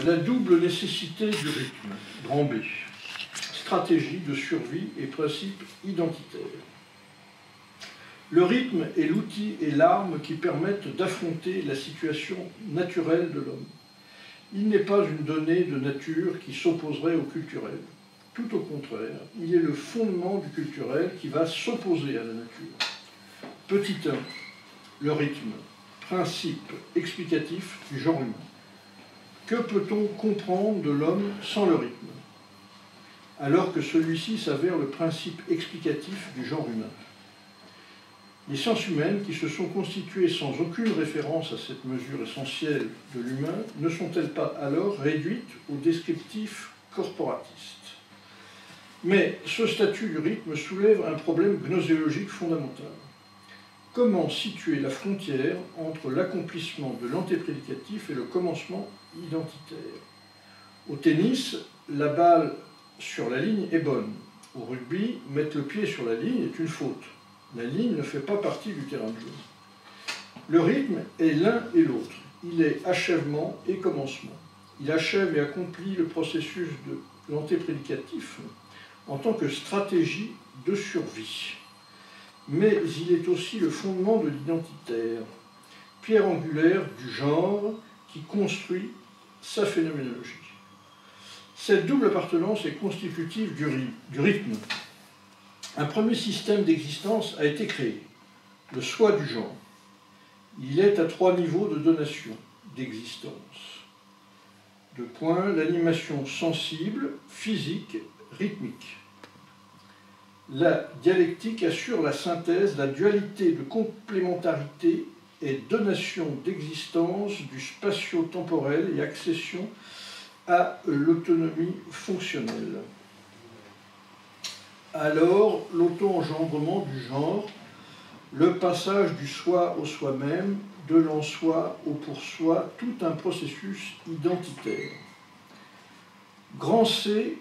La double nécessité du rythme, grand B, stratégie de survie et principe identitaire. Le rythme est l'outil et l'arme qui permettent d'affronter la situation naturelle de l'homme. Il n'est pas une donnée de nature qui s'opposerait au culturel. Tout au contraire, il est le fondement du culturel qui va s'opposer à la nature. Petit 1, le rythme, principe explicatif du genre humain. Que peut-on comprendre de l'homme sans le rythme, alors que celui-ci s'avère le principe explicatif du genre humain? Les sciences humaines, qui se sont constituées sans aucune référence à cette mesure essentielle de l'humain, ne sont-elles pas alors réduites au descriptif corporatiste? Mais ce statut du rythme soulève un problème gnoséologique fondamental. Comment situer la frontière entre l'accomplissement de l'antéprédicatif et le commencement identitaire? Au tennis, la balle sur la ligne est bonne. Au rugby, mettre le pied sur la ligne est une faute. La ligne ne fait pas partie du terrain de jeu. Le rythme est l'un et l'autre. Il est achèvement et commencement. Il achève et accomplit le processus de l'antéprédicatif en tant que stratégie de survie. Mais il est aussi le fondement de l'identitaire, pierre angulaire du genre qui construit sa phénoménologie. Cette double appartenance est constitutive du rythme. Un premier système d'existence a été créé, le soi du genre. Il est à 3 niveaux de donation, d'existence. Deux points, l'animation sensible, physique, rythmique. La dialectique assure la synthèse, la dualité de complémentarité et donation d'existence du spatio-temporel et accession à l'autonomie fonctionnelle. Alors, l'auto-engendrement du genre, le passage du soi au soi-même, de l'en-soi au pour-soi, tout un processus identitaire. Grand C,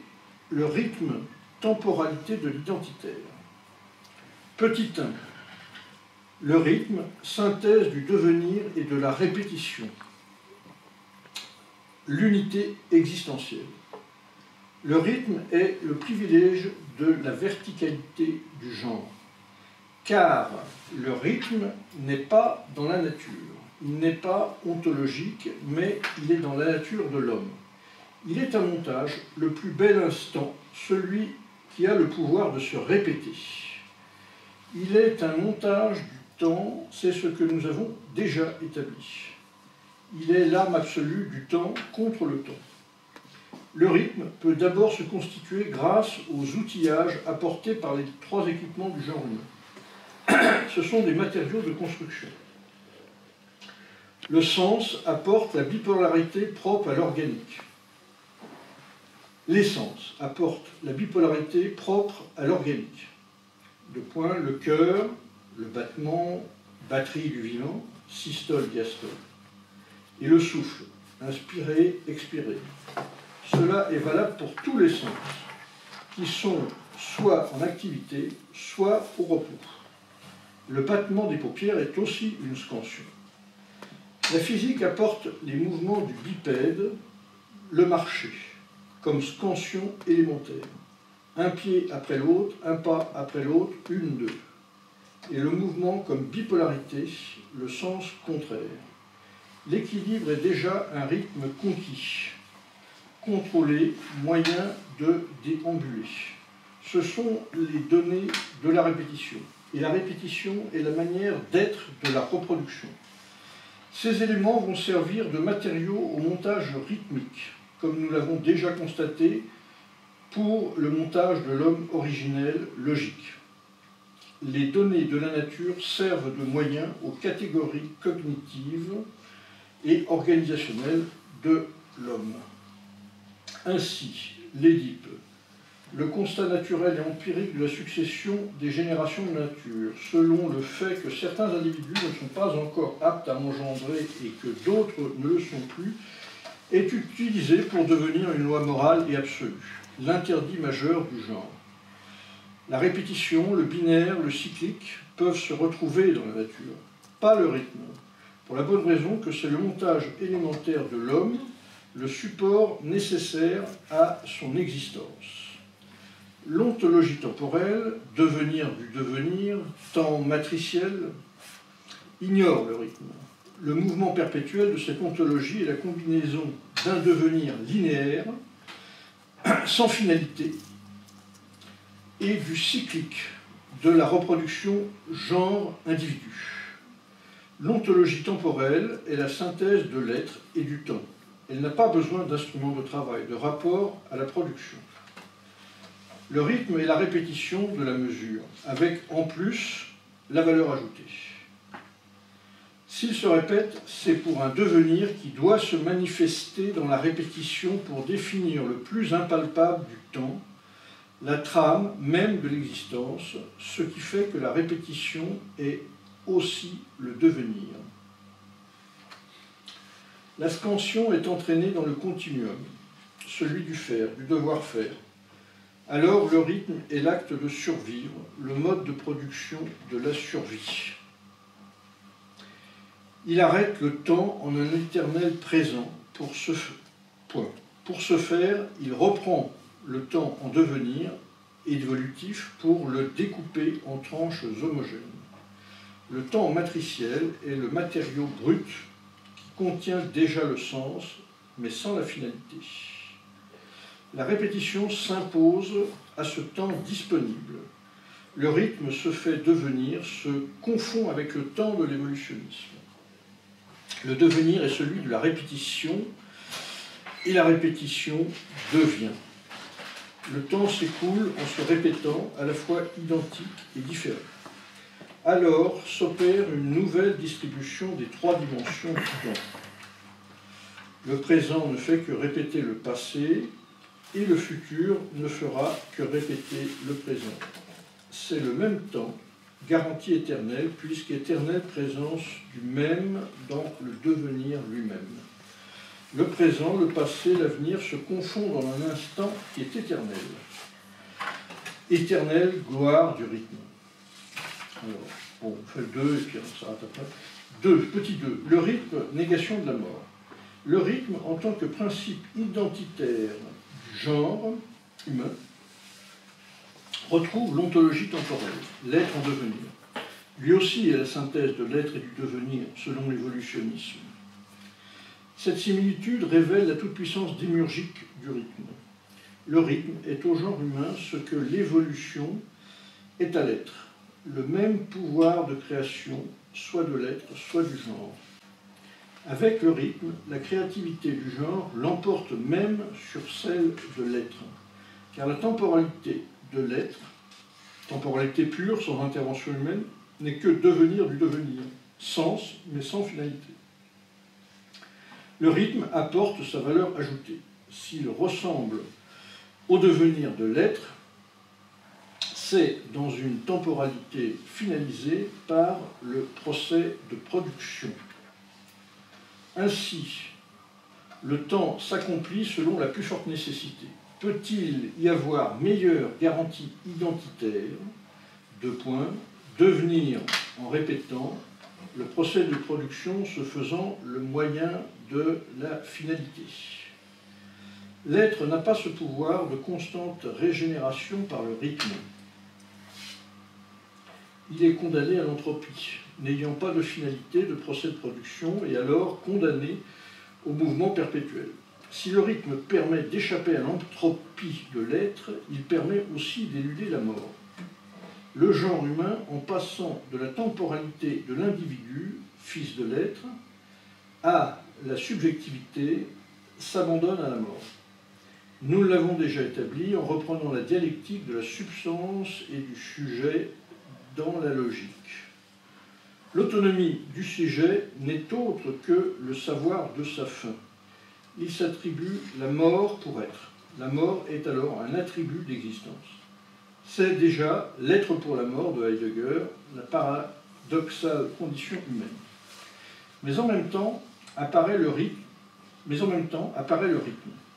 le rythme, temporalité de l'identitaire. Petit 1, le rythme, synthèse du devenir et de la répétition. L'unité existentielle. Le rythme est le privilège de la verticalité du genre, car le rythme n'est pas dans la nature, il n'est pas ontologique, mais il est dans la nature de l'homme. Il est un montage, le plus bel instant, celui qui a le pouvoir de se répéter. Il est un montage du temps, c'est ce que nous avons déjà établi. Il est l'âme absolue du temps contre le temps. Le rythme peut d'abord se constituer grâce aux outillages apportés par les 3 équipements du genre humain. Ce sont des matériaux de construction. Le sens apporte la bipolarité propre à l'organique. L'essence apporte la bipolarité propre à l'organique. Deux points, le cœur, le battement, batterie du vivant, systole, diastole. Et le souffle, inspirer, expirer. Cela est valable pour tous les sens, qui sont soit en activité, soit au repos. Le battement des paupières est aussi une scansion. La physique apporte les mouvements du bipède, le marcher, comme scansion élémentaire. Un pied après l'autre, un pas après l'autre, une, deux. Et le mouvement comme bipolarité, le sens contraire. L'équilibre est déjà un rythme conquis, contrôlé, moyen de déambuler. Ce sont les données de la répétition. Et la répétition est la manière d'être de la reproduction. Ces éléments vont servir de matériaux au montage rythmique, comme nous l'avons déjà constaté pour le montage de l'homme originel logique. Les données de la nature servent de moyens aux catégories cognitives et organisationnelles de l'homme. Ainsi, l'Édipe, le constat naturel et empirique de la succession des générations de nature, selon le fait que certains individus ne sont pas encore aptes à engendrer et que d'autres ne le sont plus, est utilisé pour devenir une loi morale et absolue, l'interdit majeur du genre. La répétition, le binaire, le cyclique peuvent se retrouver dans la nature, pas le rythme, pour la bonne raison que c'est le montage élémentaire de l'homme le support nécessaire à son existence. L'ontologie temporelle, devenir du devenir, temps matriciel, ignore le rythme. Le mouvement perpétuel de cette ontologie est la combinaison d'un devenir linéaire, sans finalité, et du cyclique de la reproduction genre-individu. L'ontologie temporelle est la synthèse de l'être et du temps. Elle n'a pas besoin d'instruments de travail, de rapport à la production. Le rythme est la répétition de la mesure, avec en plus la valeur ajoutée. S'il se répète, c'est pour un devenir qui doit se manifester dans la répétition pour définir le plus impalpable du temps, la trame même de l'existence, ce qui fait que la répétition est aussi le devenir. La scansion est entraînée dans le continuum, celui du faire, du devoir-faire. Alors le rythme est l'acte de survivre, le mode de production de la survie. Il arrête le temps en un éternel présent pour ce point. Pour ce faire, il reprend le temps en devenir évolutif pour le découper en tranches homogènes. Le temps matriciel est le matériau brut qui contient déjà le sens, mais sans la finalité. La répétition s'impose à ce temps disponible. Le rythme se fait devenir, se confond avec le temps de l'évolutionnisme. Le devenir est celui de la répétition, et la répétition devient. Le temps s'écoule en se répétant, à la fois identique et différent. Alors s'opère une nouvelle distribution des trois dimensions du temps. Le présent ne fait que répéter le passé, et le futur ne fera que répéter le présent. C'est le même temps, garantie éternelle, puisqu'éternelle présence du même dans le devenir lui-même. Le présent, le passé, l'avenir se confondent en un instant qui est éternel. Éternelle gloire du rythme. Alors, bon, on fait le 2 et puis on s'arrête après. 2, petit 2. Le rythme, négation de la mort. Le rythme, en tant que principe identitaire du genre humain, retrouve l'ontologie temporelle, l'être en devenir. Lui aussi est la synthèse de l'être et du devenir, selon l'évolutionnisme. Cette similitude révèle la toute-puissance démiurgique du rythme. Le rythme est au genre humain ce que l'évolution est à l'être, le même pouvoir de création, soit de l'être, soit du genre. Avec le rythme, la créativité du genre l'emporte même sur celle de l'être, car la temporalité de l'être, temporalité pure, sans intervention humaine, n'est que devenir du devenir, sens, mais sans finalité. Le rythme apporte sa valeur ajoutée. S'il ressemble au devenir de l'être, c'est dans une temporalité finalisée par le procès de production. Ainsi, le temps s'accomplit selon la plus forte nécessité. Peut-il y avoir meilleure garantie identitaire? Devenir en répétant, le procès de production se faisant le moyen de la finalité. L'être n'a pas ce pouvoir de constante régénération par le rythme. Il est condamné à l'entropie, n'ayant pas de finalité de procès de production et alors condamné au mouvement perpétuel. Si le rythme permet d'échapper à l'entropie de l'être, il permet aussi d'éluder la mort. Le genre humain, en passant de la temporalité de l'individu, fils de l'être, à la subjectivité, s'abandonne à la mort. Nous l'avons déjà établi en reprenant la dialectique de la substance et du sujet dans la logique. L'autonomie du sujet n'est autre que le savoir de sa fin. Il s'attribue la mort pour être. La mort est alors un attribut d'existence. C'est déjà l'être pour la mort de Heidegger, la paradoxale condition humaine. Mais en même temps apparaît le rythme.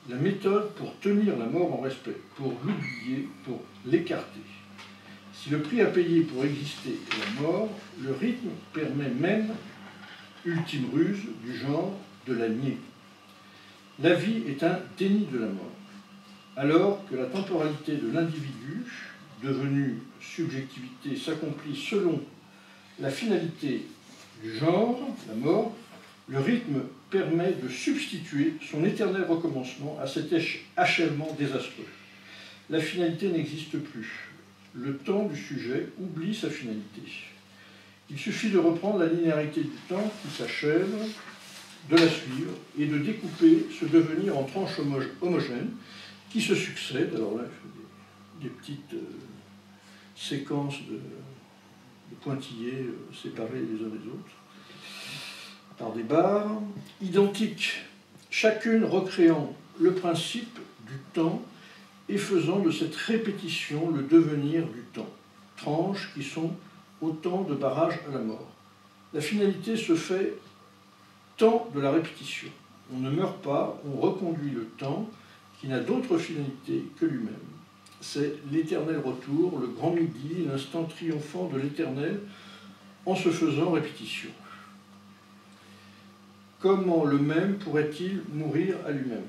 La méthode pour tenir la mort en respect, pour l'oublier, pour l'écarter. Si le prix à payer pour exister est la mort, le rythme permet même, ultime ruse du genre, de la nier. La vie est un déni de la mort, alors que la temporalité de l'individu, devenue subjectivité, s'accomplit selon la finalité du genre, la mort. Le rythme permet de substituer son éternel recommencement à cet achèvement désastreux. La finalité n'existe plus. Le temps du sujet oublie sa finalité. Il suffit de reprendre la linéarité du temps qui s'achève, de la suivre et de découper ce devenir en tranches homogènes qui se succèdent. Alors là, je fais des petites séquences de pointillés séparés les uns des autres par des barres, identiques, chacune recréant le principe du temps et faisant de cette répétition le devenir du temps, tranches qui sont autant de barrages à la mort. La finalité se fait temps de la répétition. On ne meurt pas, on reconduit le temps qui n'a d'autre finalité que lui-même. C'est l'éternel retour, le grand midi, l'instant triomphant de l'éternel en se faisant répétition. Comment le même pourrait-il mourir à lui-même?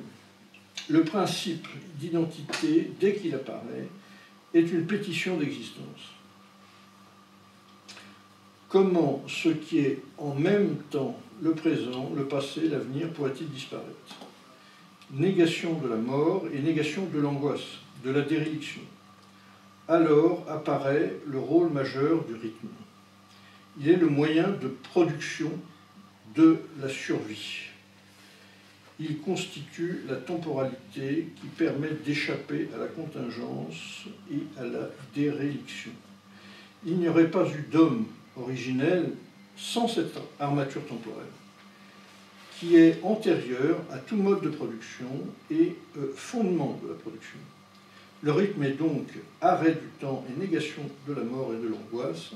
Le principe d'identité, dès qu'il apparaît, est une pétition d'existence. Comment ce qui est en même temps le présent, le passé, l'avenir pourrait-il disparaître? Négation de la mort et négation de l'angoisse, de la déréliction. Alors apparaît le rôle majeur du rythme. Il est le moyen de production de la survie. Il constitue la temporalité qui permet d'échapper à la contingence et à la déréliction. Il n'y aurait pas eu d'homme originel sans cette armature temporelle, qui est antérieure à tout mode de production et fondement de la production. Le rythme est donc arrêt du temps et négation de la mort et de l'angoisse.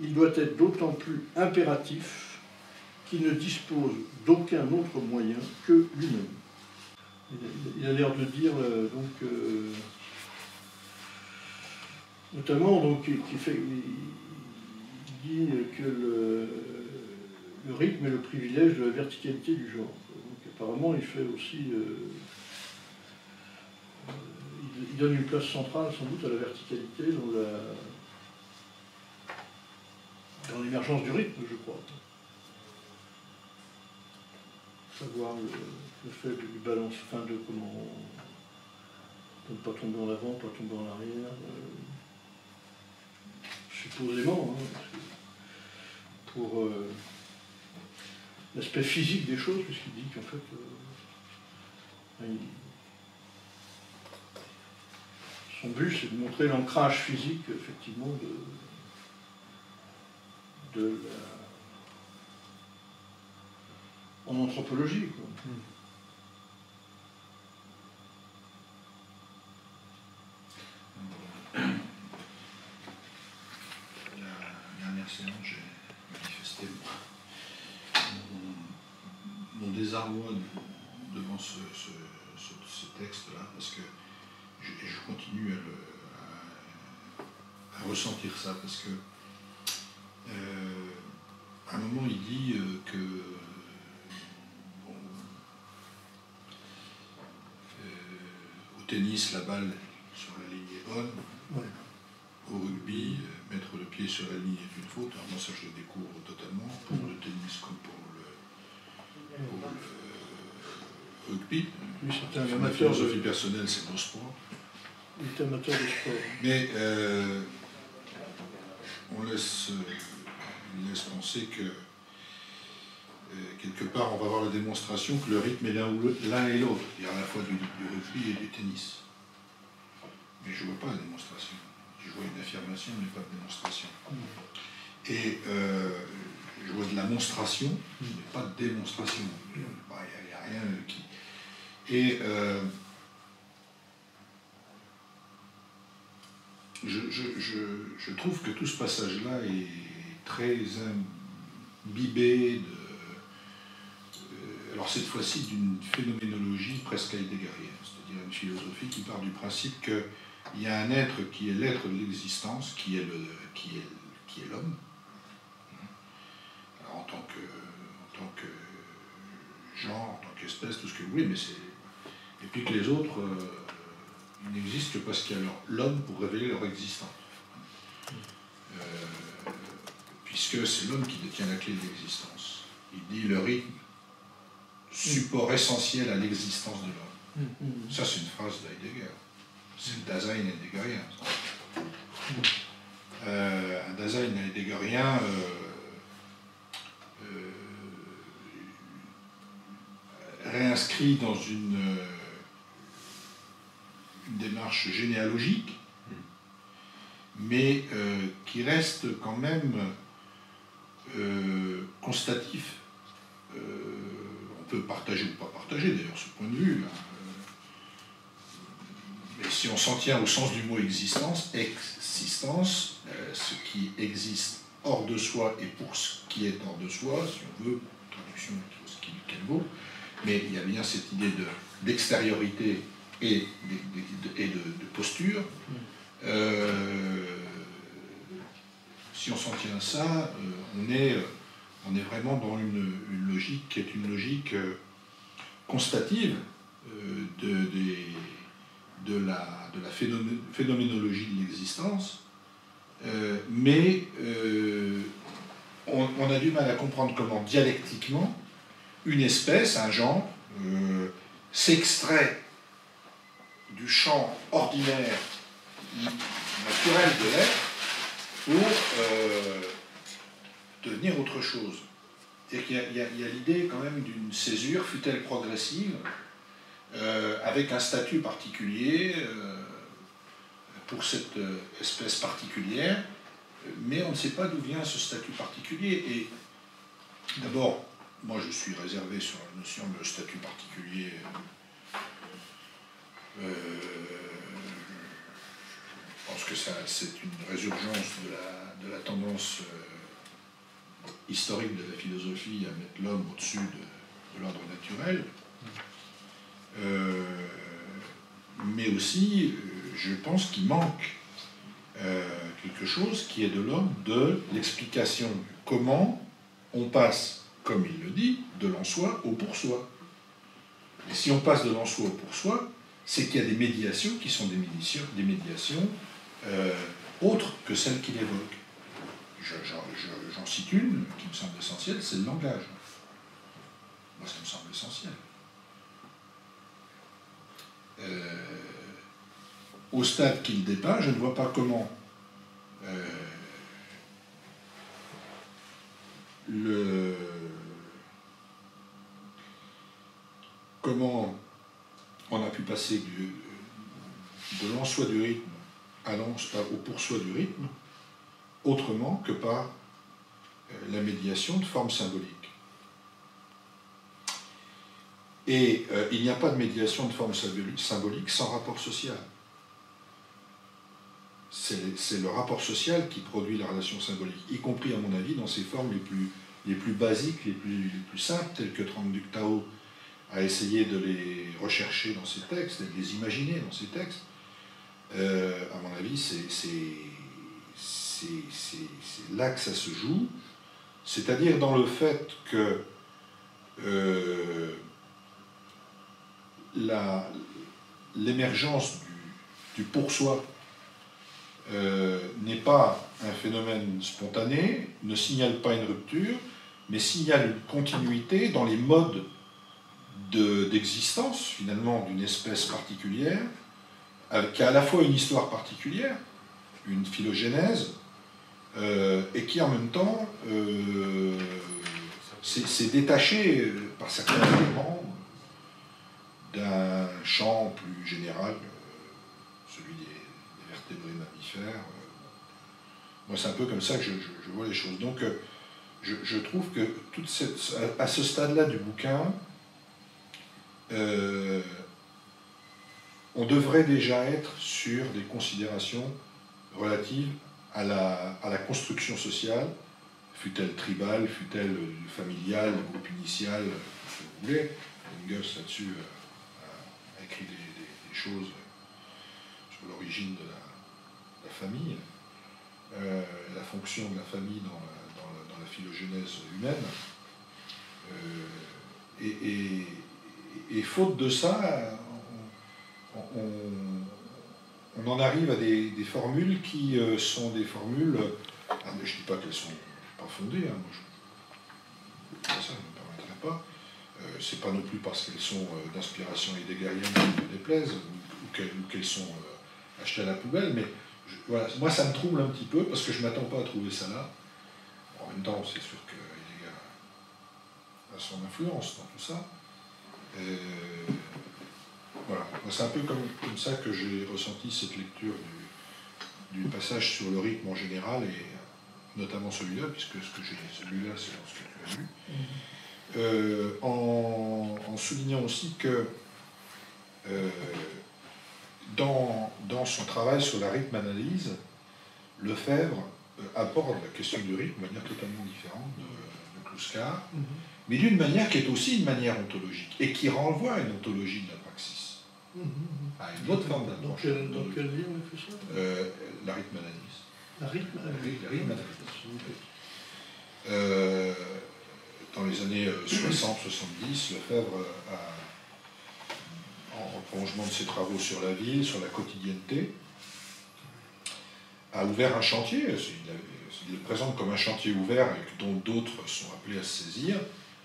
Il doit être d'autant plus impératif qu'il ne dispose d'aucun autre moyen que lui-même. Il a l'air de dire, notamment, donc, il dit que le rythme est le privilège de la verticalité du genre. Donc, apparemment, il fait aussi... il donne une place centrale, sans doute, à la verticalité dans l'émergence du rythme, je crois. Savoir le fait du balance, enfin de comment ne pas tomber en avant, pas tomber en arrière, supposément, hein, pour l'aspect physique des choses, puisqu'il dit qu'en fait, son but c'est de montrer l'ancrage physique, effectivement, en anthropologie, quoi. La dernière séance, j'ai manifesté mon désarroi devant ce texte-là, parce que je continue à ressentir ça, parce que à un moment il dit que au tennis la balle sur la ligne est bonne, ouais. Au rugby mettre le pied sur la ligne est une faute. Alors moi ça je le découvre totalement pour le tennis comme pour le rugby. Oui, c'est ma philosophie personnelle, c'est mon sport. Il est amateur de sport. Mais on laisse penser que quelque part on va avoir la démonstration que le rythme est l'un et l'autre, c'est-à-dire à la fois du rugby et du tennis. Mais je ne vois pas la démonstration. Je vois une affirmation, mais pas de démonstration. Et je vois de la monstration, mais pas de démonstration. Il n'y a rien qui... Et je trouve que tout ce passage-là est très imbibé alors cette fois-ci d'une phénoménologie presque heideggerienne, c'est-à-dire une philosophie qui part du principe qu'il y a un être qui est l'être de l'existence, qui est l'homme. Alors en tant que genre, en tant qu'espèce, tout ce que vous voulez, mais c'est... Et puis que les autres, ils n'existent que parce qu'il y a l'homme pour révéler leur existence. Puisque c'est l'homme qui détient la clé de l'existence. Il dit le rythme, support essentiel à l'existence de l'homme. Ça, c'est une phrase d'Heidegger. C'est le Dasein heideggerien. Un Dasein heideggerien réinscrit dans une démarche généalogique, mais qui reste quand même constatif. On peut partager ou pas partager d'ailleurs ce point de vue. Là. Mais si on s'en tient au sens du mot existence, ce qui existe hors de soi et pour ce qui est hors de soi, si on veut, traduction qu'elle vaut, mais il y a bien cette idée d'extériorité et de posture. Si on s'en tient à ça, on est vraiment dans une logique qui est une logique constative de la phénoménologie de l'existence, mais on a du mal à comprendre comment dialectiquement une espèce, un genre, s'extrait du champ ordinaire, naturel de l'être, pour devenir autre chose. C'est-à-dire qu'il y a l'idée quand même d'une césure, fût-elle progressive, avec un statut particulier pour cette espèce particulière, mais on ne sait pas d'où vient ce statut particulier. Et d'abord, moi je suis réservé sur la notion de statut particulier. Je pense que c'est une résurgence de la tendance historique de la philosophie à mettre l'homme au-dessus de l'ordre naturel. Mais aussi, je pense qu'il manque quelque chose qui est de l'ordre de l'explication comment on passe, comme il le dit, de l'en-soi au pour-soi. Et si on passe de l'en-soi au pour-soi, c'est qu'il y a des médiations qui sont des médiations autres que celles qu'il évoque. J'en cite une qui me semble essentielle, c'est le langage. Moi, ça me semble essentiel. Au stade qu'il dépeint, je ne vois pas comment comment on a pu passer de l'en-soi du rythme au pour-soi du rythme autrement que par la médiation de formes symboliques. Et il n'y a pas de médiation de formes symboliques sans rapport social. C'est le rapport social qui produit la relation symbolique, y compris, à mon avis, dans ses formes les plus basiques, les plus simples, telles que Trang Duc Tao a essayé de les rechercher dans ses textes, et de les imaginer dans ses textes. À mon avis, c'est là que ça se joue, c'est-à-dire dans le fait que l'émergence du pour-soi n'est pas un phénomène spontané, ne signale pas une rupture, mais signale une continuité dans les modes d'existence, finalement, d'une espèce particulière, qui a à la fois une histoire particulière, une phylogénèse, et qui en même temps s'est détaché par certains éléments d'un champ plus général, celui des vertébrés mammifères. Moi, c'est un peu comme ça que je vois les choses. Donc, je trouve que à ce stade-là du bouquin, on devrait déjà être sur des considérations relatives à la construction sociale, fût-elle tribale, fût-elle familiale, groupe initial, ce que vous voulez. Engels, là-dessus, a écrit des choses sur l'origine de la famille, la fonction de la famille dans la phylogénèse humaine. Et Et faute de ça, on en arrive à des formules qui sont des formules... mais je ne dis pas qu'elles sont pas fondées, hein, ça ne me permettrait pas. C'est pas non plus parce qu'elles sont d'inspiration heideggerienne qui me déplaisent, ou qu'elles sont achetées à la poubelle, mais voilà, moi ça me trouble un petit peu, parce que je ne m'attends pas à trouver ça là. En même temps, c'est sûr que Heidegger a son influence dans tout ça. Voilà, c'est un peu comme ça que j'ai ressenti cette lecture du passage sur le rythme en général, et notamment celui-là, puisque celui-là c'est ce que tu as lu, en soulignant aussi que dans son travail sur la rythme-analyse, Lefebvre aborde la question du rythme de manière totalement différente de Kluskar, mais d'une manière qui est aussi une manière ontologique, et qui renvoie à une ontologie de la praxis. À une autre forme d'approche. Dans quel livre on a fait ça La rythme-analyse. La rythme-analyse. La rythme-analyse. Dans les années 60-70, Lefebvre en prolongement de ses travaux sur la ville, sur la quotidienneté, a ouvert un chantier. Il le présente comme un chantier ouvert et dont d'autres sont appelés à se saisir,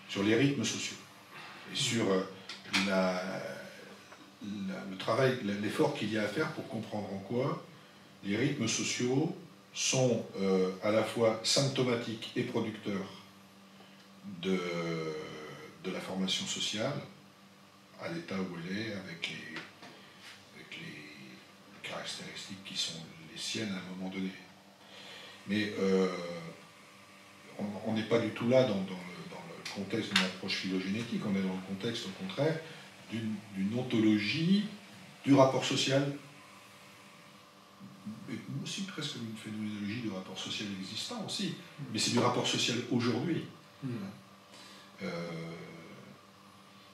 sur les rythmes sociaux. Et sur le travail, l'effort qu'il y a à faire pour comprendre en quoi les rythmes sociaux sont à la fois symptomatiques et producteurs de la formation sociale, à l'état où elle est, avec les caractéristiques qui sont les siennes à un moment donné. Mais on n'est pas du tout là dans le contexte d'une approche phylogénétique, on est dans le contexte, au contraire, d'une ontologie du rapport social, mais aussi presque une phénoménologie du rapport social existant aussi, mais c'est du rapport social aujourd'hui.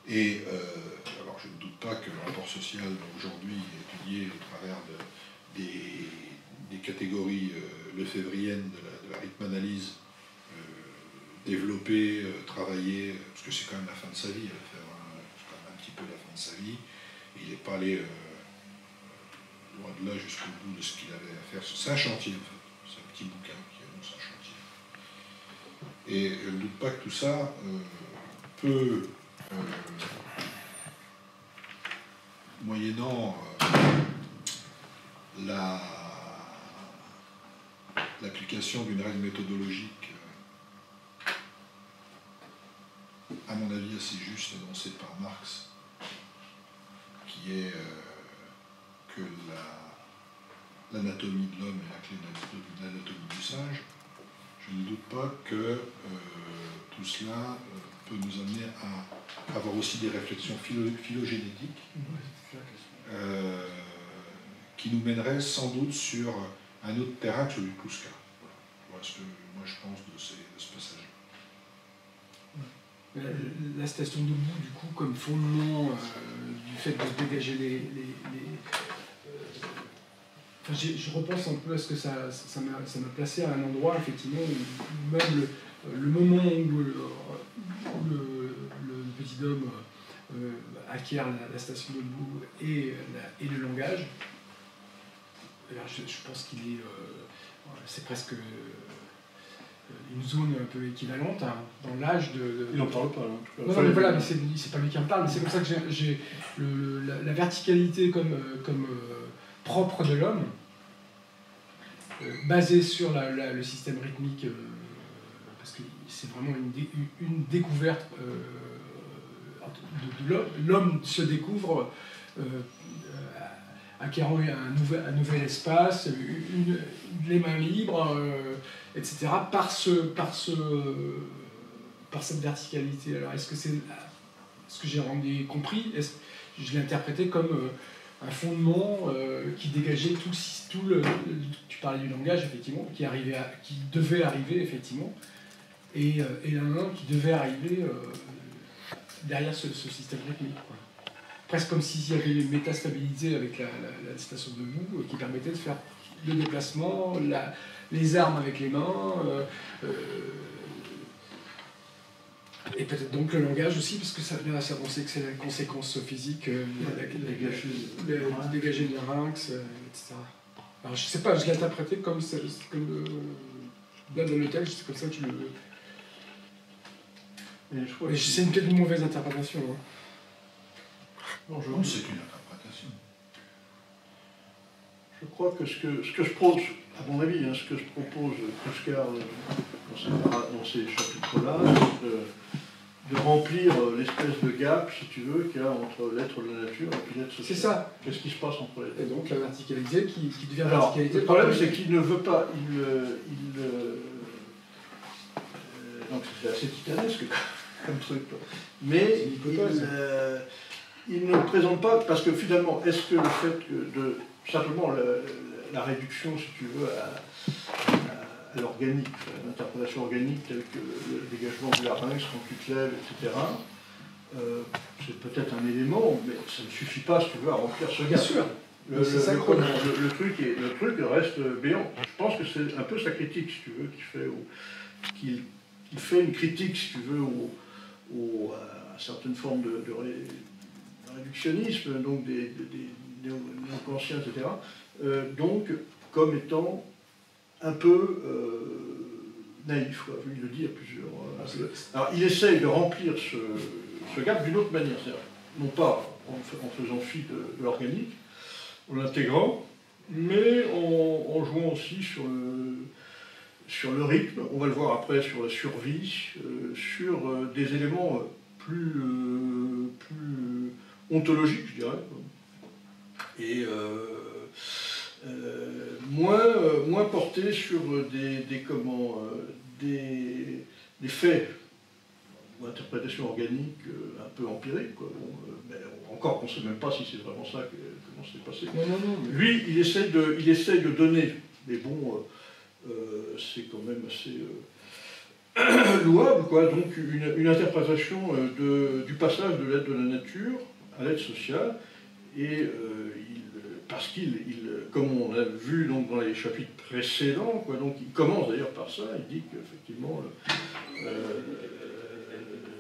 Alors je ne doute pas que le rapport social aujourd'hui est étudié au travers des catégories lefévriennes de la rythme-analyse, développées, travaillées, parce que c'est quand même la fin de sa vie, c'est quand même un petit peu la fin de sa vie. Il n'est pas allé loin de là jusqu'au bout de ce qu'il avait à faire. C'est un chantier en fait, c'est un petit bouquin qui annonce un chantier. Et je ne doute pas que tout ça peut, moyennant l'application d'une règle méthodologique, à mon avis assez juste énoncée par Marx, qui est que l'anatomie de l'homme est la clé de l'anatomie du singe, je ne doute pas que tout cela peut nous amener à avoir aussi des réflexions phylogénétiques qui nous mèneraient sans doute sur un autre terrain que celui de Kluskar. Voilà ce que moi je pense de ce passage. La station debout, du coup, comme fondement du fait de dégager enfin, je repense un peu à ce que ça m'a placé à un endroit, effectivement, où même le moment où le petit homme acquiert la station debout et le langage, alors je pense qu'il est... c'est presque... une zone un peu équivalente dans l'âge de... Il n'en parle pas, en tout cas. Non, mais voilà, mais c'est pas lui qui en parle, mais c'est comme ça que j'ai la verticalité comme propre de l'homme, basée sur le système rythmique, parce que c'est vraiment une découverte de l'homme. L'homme se découvre acquérant un nouvel espace, les mains libres, etc., par cette verticalité. Alors, est-ce que c'est ce que j'ai compris? Je l'ai interprété comme un fondement qui dégageait tout le... Tu parlais du langage, effectivement, qui devait arriver, effectivement, et la main qui devait arriver derrière ce système rythmique, quoi. Presque comme s'il y avait une métastabilité avec la station debout qui permettait de faire le déplacement, les armes avec les mains. Et peut-être donc le langage aussi, parce que ça, on sait que c'est la conséquence physique, dégager le larynx, etc. Alors je sais pas, je l'ai interprété comme là dans le texte, c'est comme ça que je le... C'est peut-être une mauvaise interprétation. Hein. Non, c'est une interprétation. Je crois que ce que je propose, à mon avis, ce que je propose Kouchkar dans ces chapitres-là, c'est de remplir l'espèce de gap, si tu veux, qu'il y a entre l'être de la nature et puis l'être social. C'est ça. Qu'est-ce qui se passe entre les deux? Et donc la verticalité qui devient Alors, verticalité. le problème, c'est qu'il ne veut pas... donc c'est assez titanesque comme truc. Mais il ne présente pas, parce que finalement, est-ce que le fait de simplement la réduction, si tu veux, à l'organique, l'interprétation organique telle que le dégagement du larynx quand tu te lèves, etc., c'est peut-être un élément, mais ça ne suffit pas, si tu veux, à remplir ce gap. Bien sûr. Le truc reste béant. Je pense que c'est un peu sa critique, si tu veux, qu'il fait une critique, si tu veux, à certaines formes de réductionnisme, donc des néo-kantiens, etc. Donc, comme étant un peu naïf, quoi. Il le dit à plusieurs. Alors, il essaye de remplir ce gap d'une autre manière, c'est-à-dire, non pas en faisant fi de l'organique, en l'intégrant, mais en jouant aussi sur le rythme, on va le voir après, sur la survie, sur des éléments plus ontologiques, je dirais, et moins portés sur des faits ou interprétations organiques un peu empiriques, quoi. Mais encore qu'on ne sait même pas si c'est vraiment ça comment c'est passé. Non, mais... Lui, il essaye de donner, mais bon, c'est quand même assez louable, quoi. Donc une interprétation du passage de l'être de la nature à l'être social, et parce comme on l'a vu donc, dans les chapitres précédents, quoi, donc il commence d'ailleurs par ça, il dit qu'effectivement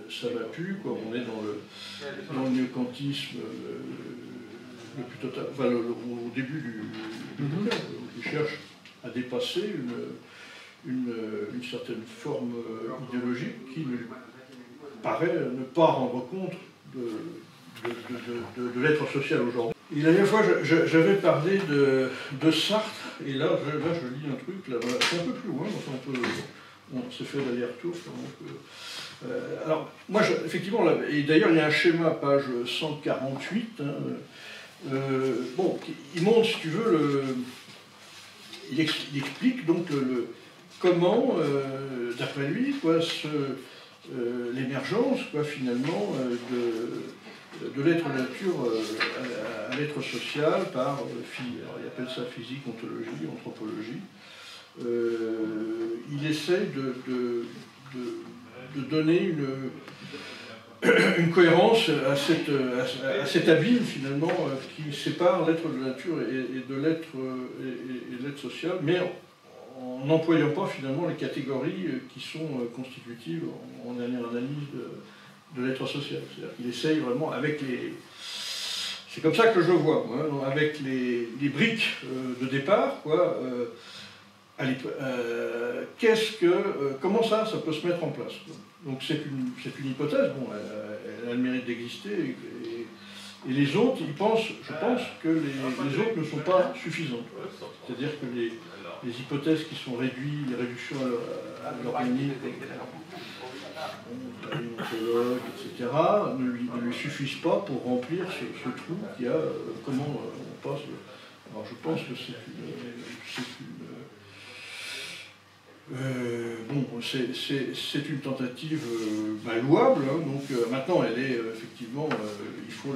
ça va plus, quoi, on est dans le néokantisme le plus total, enfin au début du il cherche à dépasser une certaine forme idéologique qui paraît ne pas rendre compte de l'être social aujourd'hui. Et la dernière fois, j'avais parlé de Sartre, et là je lis un truc, là, c'est un peu plus loin, enfin, on s'est fait l'aller-retour. Alors, moi, effectivement, là, et d'ailleurs, il y a un schéma, page 148, bon, il montre, si tu veux, il explique donc comment, d'après lui, quoi, l'émergence, quoi, finalement, de l'être nature à l'être social par, alors il appelle ça physique, ontologie, anthropologie. Il essaie de donner une cohérence à cet abîme, finalement, qui sépare l'être de la nature et de l'être social, mais en n'employant pas, finalement, les catégories qui sont constitutives, en dernière analyse, de l'être social. C'est-à-dire qu'il essaye vraiment, avec les... C'est comme ça que je le vois, moi, hein, avec les briques de départ, quoi, comment ça peut se mettre en place, quoi. Donc c'est une hypothèse, bon, elle a le mérite d'exister, et les autres, je pense que les autres ne sont pas suffisantes. C'est-à-dire que les hypothèses qui sont réduites, les réductions à l'organique, paléontologue, etc., ne lui suffisent pas pour remplir ce trou qu'il y a, comment on passe. Alors je pense que c'est une tentative louable, hein, donc maintenant elle est effectivement, il faut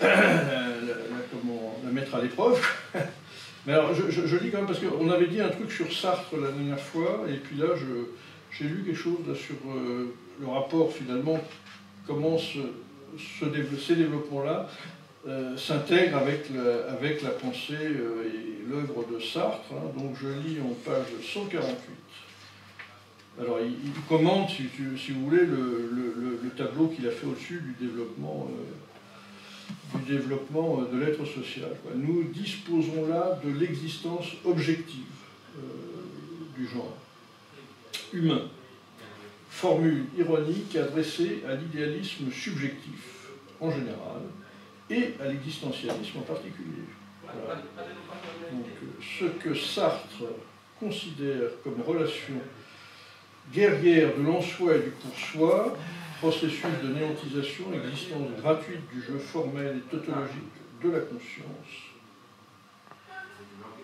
la mettre à l'épreuve. Mais alors je lis quand même, parce qu'on avait dit un truc sur Sartre la dernière fois, et puis là j'ai lu quelque chose là, sur le rapport finalement, comment ces développements-là s'intègrent avec la pensée et l'œuvre de Sartre, hein. Donc je lis en page 148. Alors, il commente, si vous voulez, le tableau qu'il a fait au-dessus du développement de l'être social, quoi. Nous disposons là de l'existence objective du genre humain. Formule ironique adressée à l'idéalisme subjectif en général et à l'existentialisme en particulier. Voilà. Donc, ce que Sartre considère comme relation guerrière de l'en-soi et du pour-soi, processus de néantisation, existence gratuite du jeu formel et tautologique de la conscience,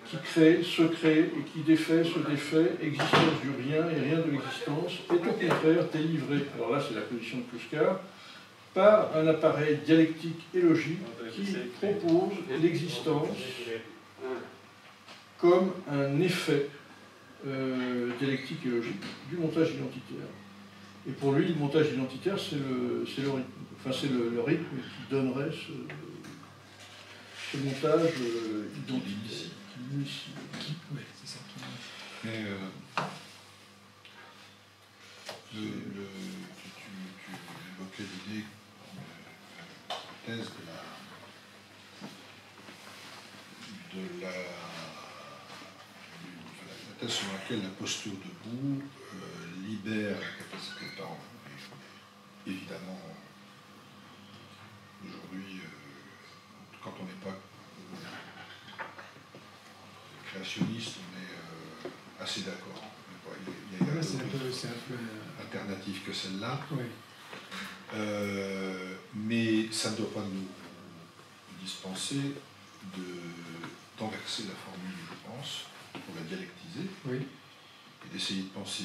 qui crée, se crée et qui défait, se défait, existence du rien et rien de l'existence, est au contraire délivré, alors là c'est la position de Puskar, par un appareil dialectique et logique qui propose l'existence comme un effet dialectique et logique du montage identitaire. Et pour lui, le montage identitaire, c'est le rythme. Enfin, c'est le rythme qui donnerait ce montage identitaire. Oui, c'est ça. Mais tu évoquais l'idée, la thèse la thèse sur laquelle la posture debout libère la capacité de parole. Évidemment, aujourd'hui, quand on n'est pas créationniste, on est assez d'accord. Il y a c'est un peu alternative que celle-là. Oui. Mais ça ne doit pas nous dispenser d'enverser la formule, je pense, pour la dialectiser, oui. et d'essayer de penser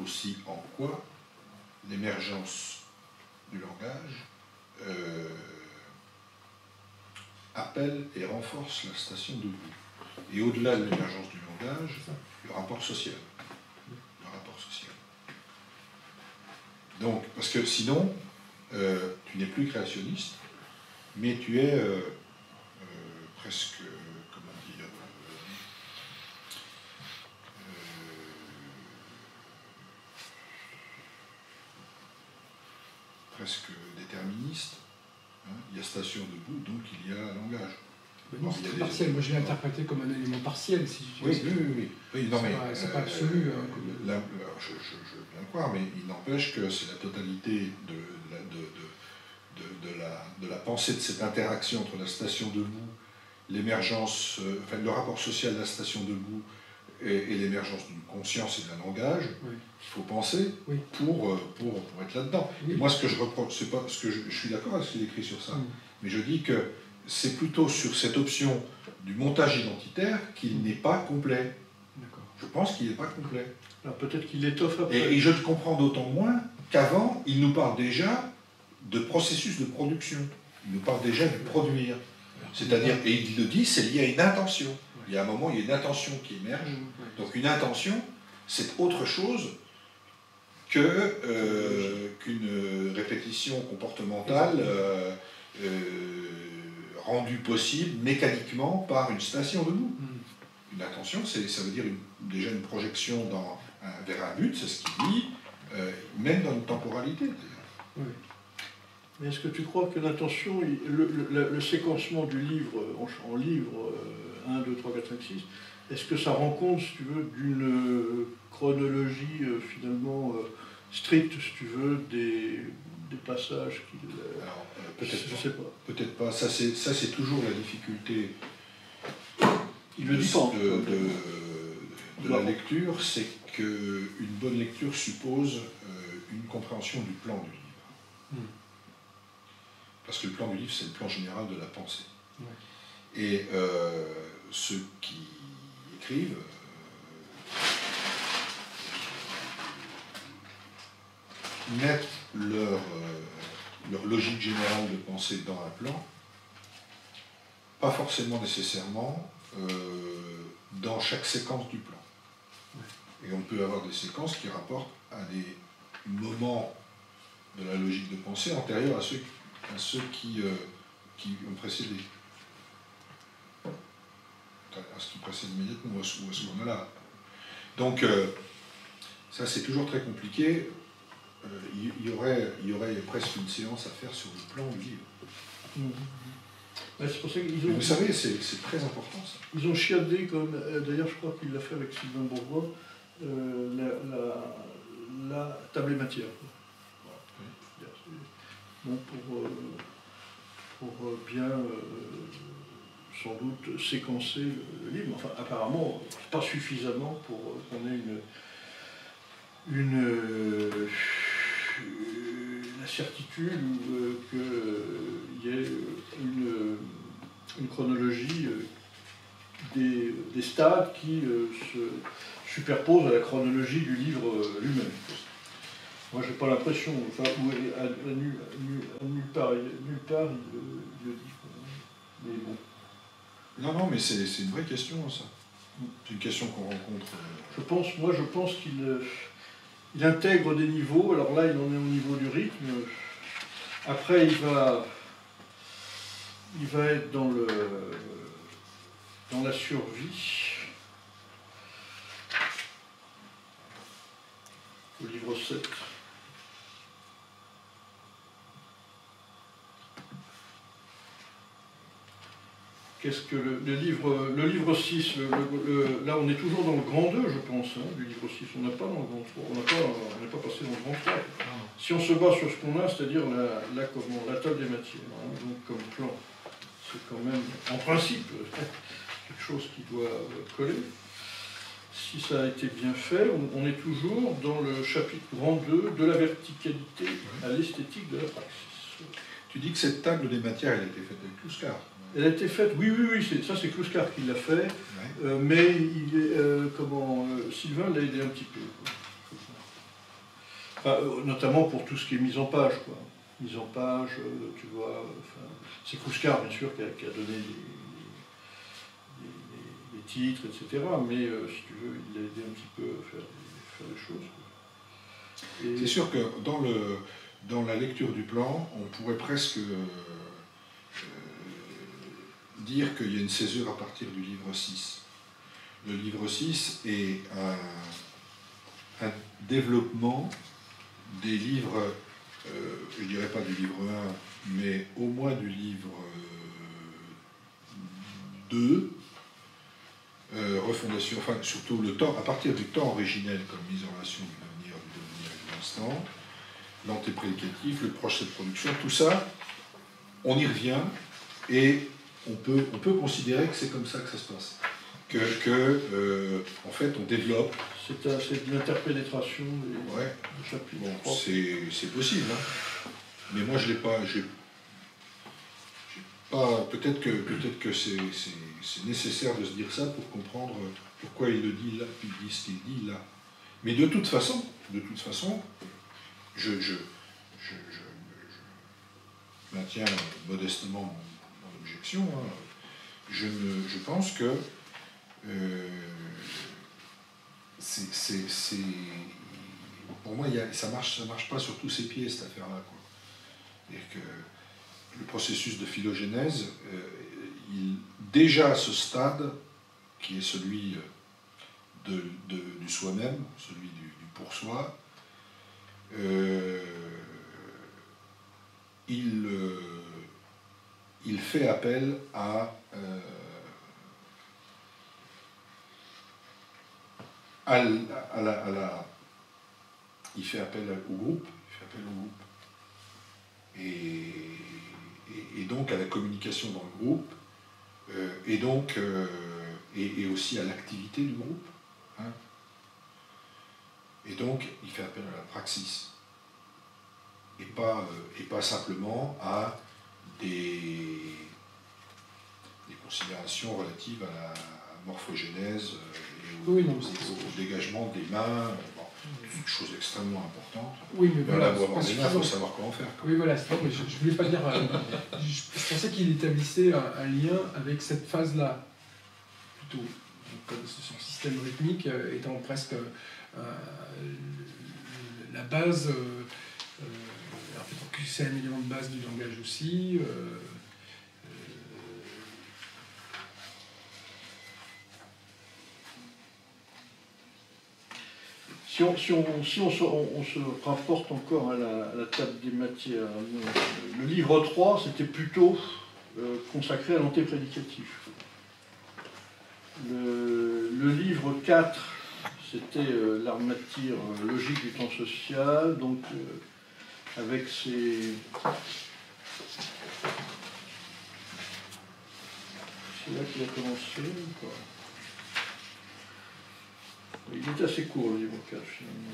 aussi en quoi l'émergence du langage appelle et renforce la station debout. Et au-delà de l'émergence du langage, le rapport social. Le rapport social. Donc, parce que sinon, tu n'es plus créationniste, mais tu es presque, comment dire, presque déterministe. Hein. Il y a station debout, donc il y a langage. Non, c'est très partiel. Moi, je l'ai interprété comme un élément partiel. Si Oui. Non, mais c'est pas absolu. Je veux bien le croire, mais il n'empêche que c'est la totalité de la pensée de cette interaction entre la station debout, l'émergence, le rapport social de la station debout et l'émergence d'une conscience et d'un langage, oui. qu'il faut penser pour être là-dedans. Oui. Et moi, ce que je reproche, c'est pas ce que je suis d'accord avec ce qu'il écrit sur ça, mais je dis que c'est plutôt sur cette option du montage identitaire qu'il n'est pas complet. Je pense qu'il n'est pas complet. Alors peut-être qu'il l'étoffe après. Et je le comprends d'autant moins qu'avant, il nous parle déjà de processus de production. Il nous parle déjà du produire. C'est-à-dire, et il le dit, c'est lié à une intention. Il y a un moment, il y a une intention qui émerge. Donc une intention, c'est autre chose qu'une répétition comportementale rendue possible mécaniquement par une station debout. Une intention, ça veut dire déjà une projection vers un but, c'est ce qu'il dit, même dans une temporalité d'ailleurs. Oui. Mais est-ce que tu crois que l'intention, le séquencement du livre, en livre 1, 2, 3, 4, 5, 6, est-ce que ça rend compte, si tu veux, d'une chronologie finalement stricte, si tu veux, des passages qu'il... Alors, je sais pas. Peut-être pas. Ça, c'est toujours la difficulté de la lecture, c'est qu'une bonne lecture suppose une compréhension du plan du livre. Parce que le plan du livre, c'est le plan général de la pensée. Ouais. Et ceux qui écrivent mettent leur logique générale de pensée dans un plan, pas forcément nécessairement dans chaque séquence du plan. Ouais. Et on peut avoir des séquences qui rapportent à des moments de la logique de pensée antérieurs à ceux qui ont précédé. À ce qui précède immédiatement, ou à ce moment-là. Donc, Ça, c'est toujours très compliqué. Il y aurait presque une séance à faire sur le plan du livre. Ouais, c'est pour ça qu'ils Mais ont... vous savez, c'est très important, ça. Ils ont chiadé, comme d'ailleurs je crois qu'il l'a fait avec Sylvain Bourgois, la table et matière. Voilà. Bon, pour bien, sans doute, séquencer le livre. Enfin, apparemment, pas suffisamment pour qu'on ait la certitude qu'il y ait une chronologie des stades qui se superposent à la chronologie du livre lui-même. Moi, j'ai pas l'impression, enfin, nulle part il le dit. Mais bon. Non, mais c'est une vraie question, ça. C'est une question qu'on rencontre. Je pense qu'il intègre des niveaux. Alors là, il en est au niveau du rythme. Après, il va être dans la survie. Au livre 7. Qu'est-ce que le livre 6, là on est toujours dans le grand 2, je pense, hein, du livre 6, on n'est pas dans le grand 3, on n'est pas passé dans le grand 3. Si on se base sur ce qu'on a, c'est-à-dire la table des matières, hein, donc comme plan, c'est quand même, en principe, quelque chose qui doit coller. Si ça a été bien fait, on est toujours dans le chapitre grand 2 de la verticalité à l'esthétique de la praxis. Tu dis que cette table des matières, elle a été faite avec Kluskar. Elle a été faite, oui, ça c'est Kluskar qui l'a fait, mais Sylvain l'a aidé un petit peu. Enfin, notamment pour tout ce qui est mise en page, quoi. Mise en page, tu vois, c'est Kluskar bien sûr qui a donné les titres, etc. Mais si tu veux, il l'a aidé un petit peu à faire les choses. C'est sûr que dans la lecture du plan, on pourrait presque dire qu'il y a une césure à partir du livre 6. Le livre 6 est un développement des livres, je ne dirais pas du livre 1, mais au moins du livre 2, refondation, enfin surtout le temps, à partir du temps originel comme mise en relation du devenir et de l'instant, l'antéprédicatif, le procès de production, tout ça, on y revient et on peut considérer que c'est comme ça que ça se passe. En fait, on développe. C'est de l'interpénétration des chapitres. Bon, c'est possible, hein. Mais moi, je l'ai pas. Peut-être que c'est nécessaire de se dire ça pour comprendre pourquoi il le dit là, puis il dit ce qu'il dit là. Mais de toute façon, je maintiens modestement mon objection. Hein. Je pense que pour moi, ça marche pas sur tous ses pieds, cette affaire-là. C'est-à-dire que le processus de phylogénèse, déjà à ce stade, qui est celui du soi-même, celui du pour-soi, il fait appel il fait appel au groupe, et donc à la communication dans le groupe, et aussi à l'activité du groupe, hein. Et donc il fait appel à la praxis, et pas simplement à des considérations relatives à la morphogénèse et au dégagement des mains. C'est une chose extrêmement importante. Oui, mais voilà, pour avoir des mains, il faut savoir comment faire. Oui, voilà, mais je ne voulais pas dire. Je pensais qu'il établissait un lien avec cette phase-là, plutôt. Donc, son système rythmique étant presque la base. C'est un élément de base du langage aussi. on se rapporte encore à la table des matières, le livre 3, c'était plutôt consacré à l'antéprédicatif. Le livre 4, c'était l'armature logique du temps social, donc avec ses... C'est là qu'il a commencé, quoi. Il est assez court, le livre 4, finalement.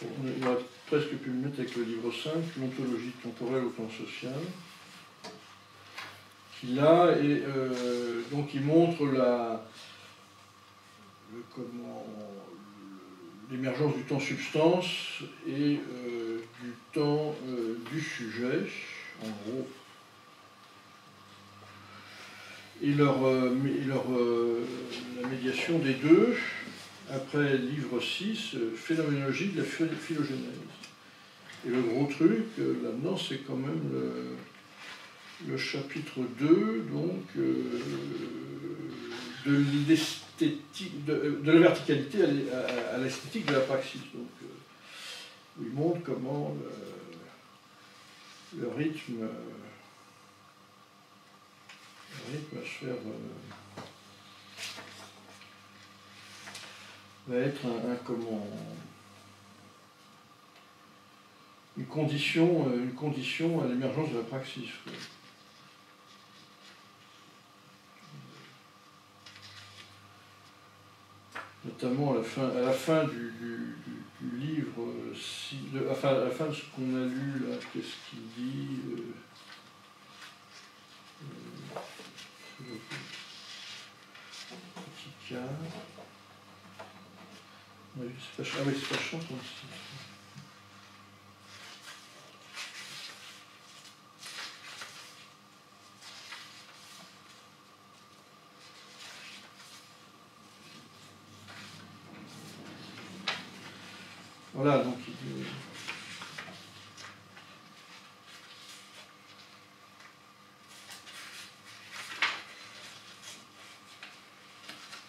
On aurait presque pu le mettre avec le livre 5, l'ontologie temporelle au temps social, qui là, donc il montre l'émergence du temps substance et du temps du sujet, en gros. Et la médiation des deux, après livre 6, phénoménologie de la phylogénèse. Et le gros truc, là-dedans, c'est quand même le chapitre 2, donc, de l'esthétique, de la verticalité à l'esthétique de la praxis. Donc, où il montre comment le rythme va se faire... va être une condition à l'émergence de la praxis. Notamment à la fin du livre, à la fin de ce qu'on a lu là, qu'est-ce qu'il dit oui, c'est pas chant aussi. Voilà, donc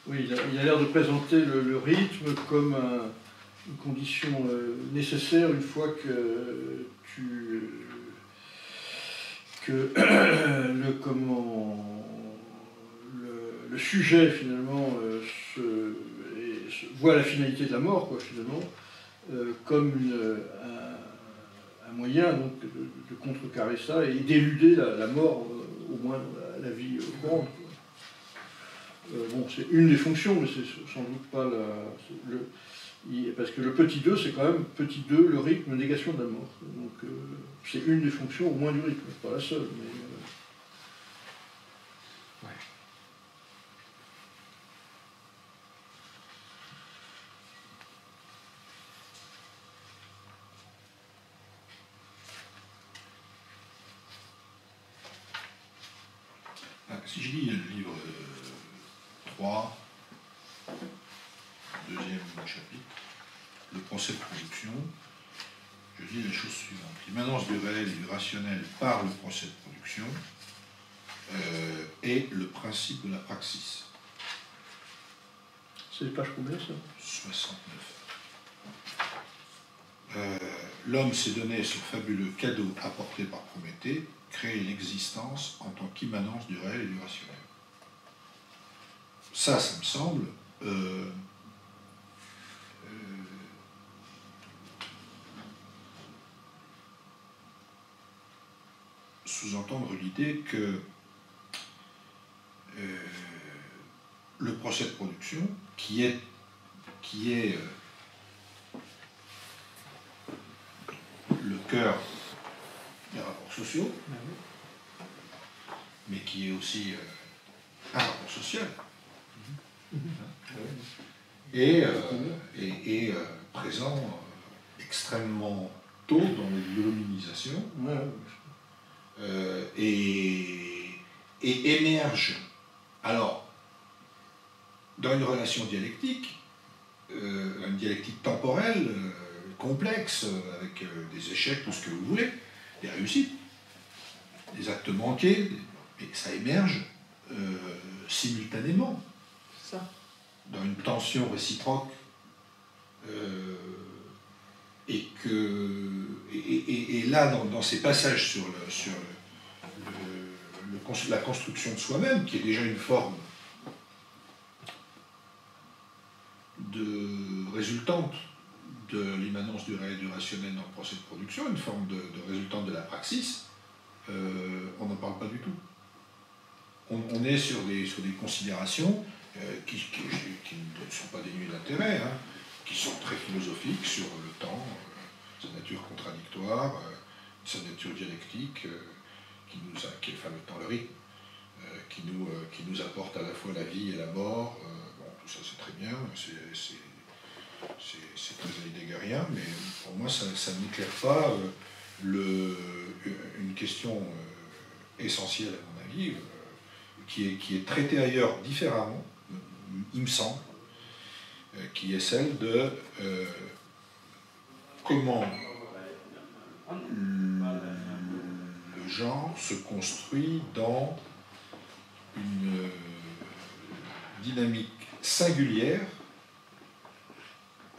oui, il a l'air de présenter le rythme comme une condition nécessaire une fois que le sujet finalement voit la finalité de la mort, quoi, finalement, comme un moyen donc, de contrecarrer ça et d'éluder la mort, au moins dans la vie courante. Bon, c'est une des fonctions, mais c'est sans doute pas parce que le petit 2, c'est quand même petit 2, le rythme, négation de la mort. Donc c'est une des fonctions, au moins du rythme, pas la seule. Mais, ouais. Si je lis le livre 3, deuxième chapitre, le procès de production, je dis la chose suivante. L'immanence du réel et du rationnel par le procès de production est le principe de la praxis. c'est les pages combien, ça? 69. L'homme s'est donné ce fabuleux cadeau apporté par Prométhée, créer l'existence en tant qu'immanence du réel et du rationnel. Ça me semble sous-entendre l'idée que le procès de production, qui est le cœur des rapports sociaux, mais qui est aussi un rapport social, et présent extrêmement tôt dans l'illuminisation, et émerge, alors, dans une relation dialectique, une dialectique temporelle, complexe, avec des échecs, tout ce que vous voulez, des réussites, des actes manqués, mais ça émerge simultanément, Ça. dans une tension réciproque Et là, dans ces passages sur la construction de soi-même, qui est déjà une forme résultante de l'immanence du réel et du rationnel dans le procès de production, une forme de résultante de la praxis, on n'en parle pas du tout. On est sur des considérations qui ne sont pas dénuées d'intérêt, hein, qui sont très philosophiques sur le temps, sa nature contradictoire, sa nature dialectique, qui est le fameux temps, le rythme, qui nous apporte à la fois la vie et la mort. Bon, tout ça c'est très bien, c'est très heideggerien, mais pour moi ça n'éclaire pas une question essentielle à mon avis, qui est traitée ailleurs différemment, il me semble, qui est celle de comment le genre se construit dans une dynamique singulière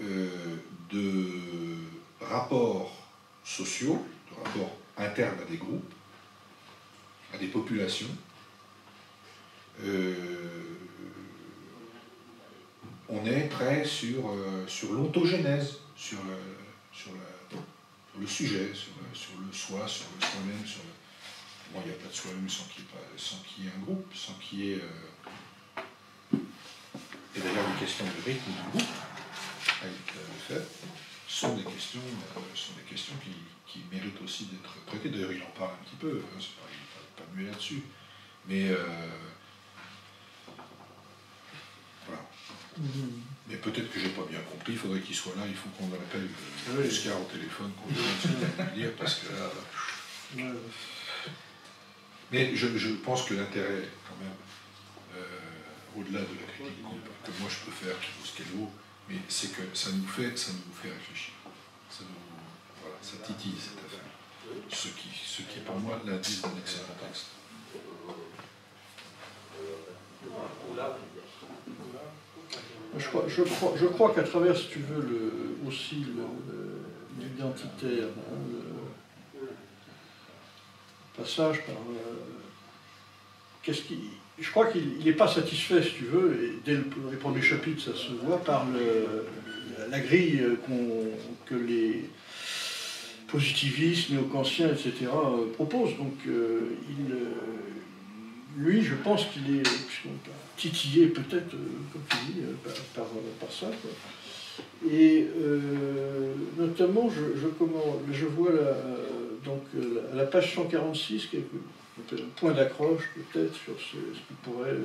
de rapports sociaux, de rapports internes à des groupes, à des populations. On est très sur l'ontogénèse, sur le sujet, sur le soi, sur le soi-même. Bon, il n'y a pas de soi-même sans qu'il y ait un groupe, sans qu'il y ait... Et d'ailleurs, les questions de rythme du groupe, avec le fait, sont des questions qui méritent aussi d'être traitées. D'ailleurs, il en parle un petit peu, hein, il n'est pas muet là-dessus. Mais voilà. Mais peut-être que j'ai pas bien compris, il faudrait qu'il soit là, il faut qu'on appelle Oscar au téléphone, qu'on demande ce qu'il a à lui dire, parce que là... Mais je pense que l'intérêt, quand même, au-delà de la critique que moi je peux faire, qui vaut ce qu'elle vaut, mais c'est que ça nous fait réfléchir. Ça titille cette affaire. Ce qui est pour moi l'indice d'un excellent texte. Je crois qu'à travers, si tu veux, aussi l'identitaire, le passage par... je crois qu'il n'est pas satisfait, si tu veux, et dès les premiers chapitres, ça se voit, par la grille que les positivistes, néo-kantiens, etc. proposent. Donc, lui, je pense qu'il est titillé peut-être, comme tu dis, par ça, quoi. Et notamment, je vois donc, à la page 146, un point d'accroche peut-être sur ce qui pourrait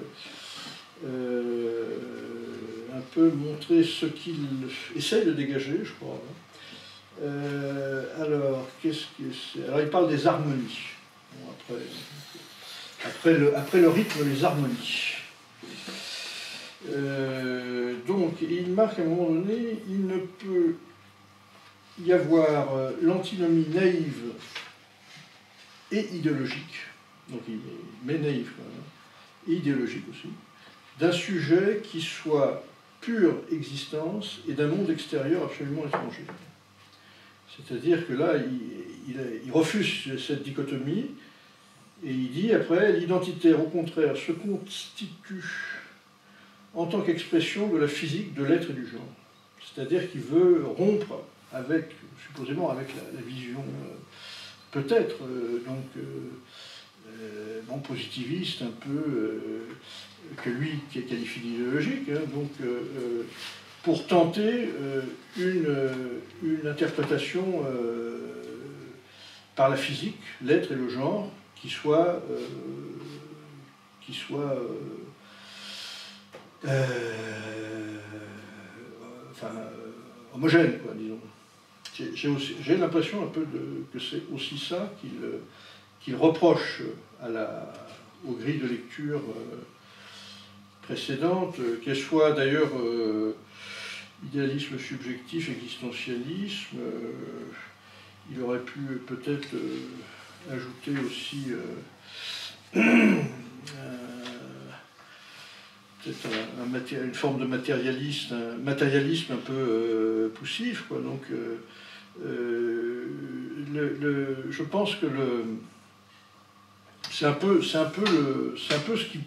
un peu montrer ce qu'il essaye de dégager, je crois. Alors, qu'est-ce que c'est? Alors, il parle des harmonies. Bon, après le rythme, les harmonies. Donc, il marque à un moment donné, il ne peut y avoir l'antinomie naïve et idéologique, donc il met naïf quand même, et idéologique aussi, d'un sujet qui soit pure existence et d'un monde extérieur absolument étranger. C'est-à-dire que là, il refuse cette dichotomie, et il dit après, l'identitaire au contraire se constitue en tant qu'expression de la physique de l'être et du genre. C'est-à-dire qu'il veut rompre supposément avec la vision, peut-être, bon, positiviste, un peu, que lui qui qualifie d'idéologique, hein, donc pour tenter une interprétation par la physique, l'être et le genre, qui soit homogène, quoi, disons. J'ai l'impression un peu que c'est aussi ça qu'il reproche aux grilles de lecture précédentes, qu'elles soient d'ailleurs idéalisme subjectif, existentialisme. Il aurait pu peut-être ajouter aussi peut-être une forme de matérialisme un peu poussif, quoi. Donc, je pense que c'est un peu ce qui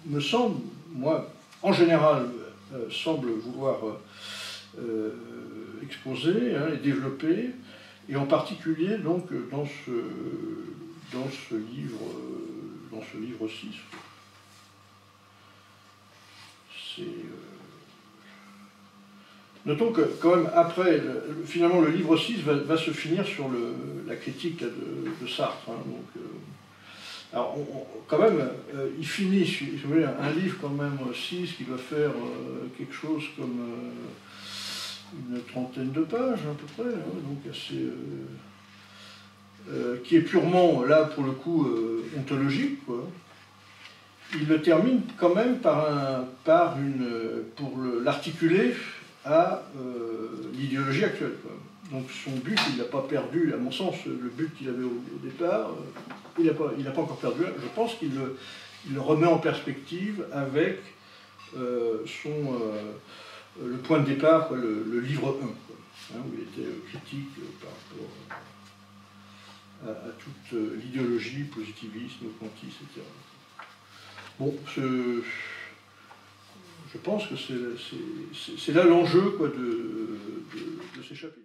me semble, moi, en général, semble vouloir exposer, hein, et développer, et en particulier donc dans ce livre 6. Notons que quand même après, finalement le livre 6 va se finir sur la critique là, de Sartre. Hein, donc, alors quand même, il finit, si vous voulez, un livre quand même 6 qui doit faire quelque chose comme une trentaine de pages à peu près, hein, donc assez, qui est purement, là pour le coup, ontologique, quoi. Il le termine quand même pour l'articuler à l'idéologie actuelle, quoi. Donc son but, il n'a pas perdu, à mon sens, le but qu'il avait au départ, il n'a pas encore perdu. Je pense qu'il le remet en perspective avec le point de départ, quoi, le livre 1, quoi, hein, où il était critique par rapport à toute l'idéologie, positivisme, quantisme, etc. Bon, je pense que c'est là l'enjeu, quoi, de ces chapitres.